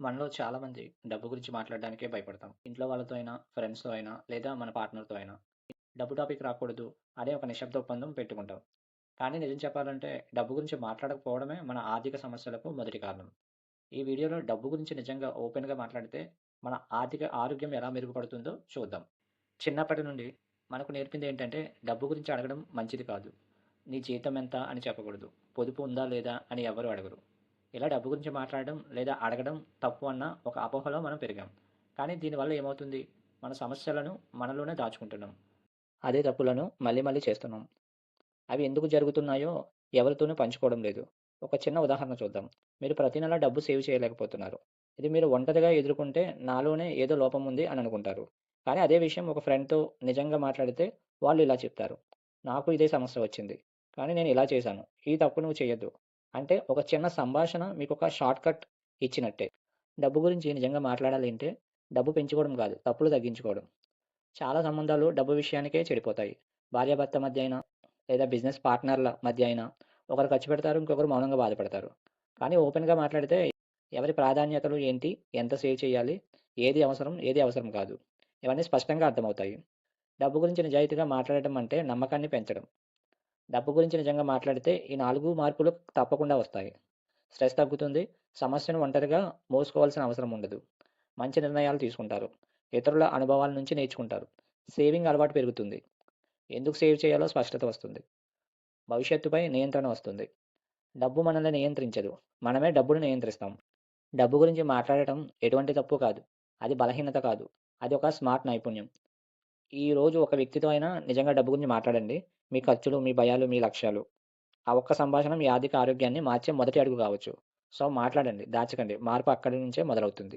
మనలో చాలామంది డబ్బు గురించి మాట్లాడడానికే భయపడతాం. ఇంట్లో వాళ్ళతో అయినా, ఫ్రెండ్స్‌తో అయినా, లేదా మన పార్ట్నర్‌తో అయినా. డబ్బు టాపిక్ రాకూడదు అనే ఒక నిశ్శబ్ద ఒప్పందం పెట్టుకుంటాం. కానీ నిజం చెప్పాలంటే డబ్బు గురించి మాట్లాడకపోవడమే మన ఆర్థిక సమస్యలకు మొదటి కారణం. ఈ వీడియోలో డబ్బు గురించి నిజంగా ఓపెన్‌గా మాట్లాడితే మన ఆర్థిక ఆరోగ్యం ఎలా మెరుగుపడుతుందో చూద్దాం. చిన్నప్పటి నుండి మనకు నేర్పిందేంటంటే డబ్బు గురించి అడగడం మంచిది కాదు. నీ జీతం ఎంత అని చెప్పకూడదు. పొదుపు ఉందా లేదా అని ఎవ్వరు అడగరు. ఇలా డబ్బు గురించి మాట్లాడడం లేదా అడగడం తప్పు అన్న ఒక అపోహలో మనం పెరిగాం. కానీ దీనివల్ల ఏమవుతుంది? మన సమస్యలను మనలోనే దాచుకుంటున్నాం. అదే తప్పులను మళ్ళీ మళ్ళీ చేస్తున్నాం. అవి ఎందుకు జరుగుతున్నాయో ఎవరితోనూ పంచుకోవడం లేదు. ఒక చిన్న ఉదాహరణ చూద్దాం. మీరు ప్రతి నెల డబ్బు సేవ్ చేయలేకపోతున్నారు. ఇది మీరు ఒంటరిగా ఎదుర్కొంటే నాలోనే ఏదో లోపం ఉంది అని అనుకుంటారు. కానీ అదే విషయం ఒక ఫ్రెండ్‌తో నిజంగా మాట్లాడితే వాళ్ళు ఇలా చెప్తారు. నాకు ఇదే సమస్య వచ్చింది. కానీ నేను ఇలా చేశాను. ఈ తప్పు నువ్వు చేయొద్దు. అంటే ఒక చిన్న సంభాషణ మీకొక షార్ట్‌కట్ ఇచ్చినట్టే. డబ్బు గురించి నిజంగా మాట్లాడాలి అంటే డబ్బు పెంచుకోవడం కాదు, తప్పులు తగ్గించుకోవడం. చాలా సంబంధాలు డబ్బు విషయానికే చెడిపోతాయి. భార్యాభర్త మధ్య అయినా, లేదా బిజినెస్ పార్ట్నర్ల మధ్య అయినా ఒకరు ఖర్చు పెడతారు, ఇంకొకరు మౌనంగా బాధపడతారు. కానీ ఓపెన్‌గా మాట్లాడితే ఎవరి ప్రాధాన్యతలు ఏంటి, ఎంత సేవ్ చేయాలి, ఏది అవసరం, ఏది అవసరం కాదు. ఇవన్నీ స్పష్టంగా అర్థమవుతాయి. డబ్బు గురించి నిజాయితీగా మాట్లాడటం అంటే నమ్మకాన్ని పెంచడం. డబ్బు గురించి నిజంగా మాట్లాడితే ఈ 4 మార్పులు తప్పకుండా వస్తాయి. స్ట్రెస్ తగ్గుతుంది. సమస్యను ఒంటరిగా మోసుకోవాల్సిన అవసరం ఉండదు. మంచి నిర్ణయాలు తీసుకుంటారు. ఇతరుల అనుభవాల నుంచి నేర్చుకుంటారు. సేవింగ్ అలవాటు పెరుగుతుంది. ఎందుకు సేవ్ చేయాలో స్పష్టత వస్తుంది. భవిష్యత్తుపై నియంత్రణ వస్తుంది. డబ్బు మనల్ని నియంత్రించదు. మనమే డబ్బును నియంత్రిస్తాం. డబ్బు గురించి మాట్లాడటం ఎటువంటి తప్పు కాదు. అది బలహీనత కాదు. అది ఒక స్మార్ట్ నైపుణ్యం. ఈరోజు ఒక వ్యక్తితో అయినా నిజంగా డబ్బు గురించి మాట్లాడండి. మీ ఖర్చులు, మీ భయాలు, మీ లక్ష్యాలు. ఆ ఒక్క సంభాషణ మీ ఆర్థిక ఆరోగ్యాన్ని మార్చే మొదటి అడుగు కావచ్చు. సో, మాట్లాడండి. దాచకండి. మార్పు అక్కడి నుంచే మొదలవుతుంది.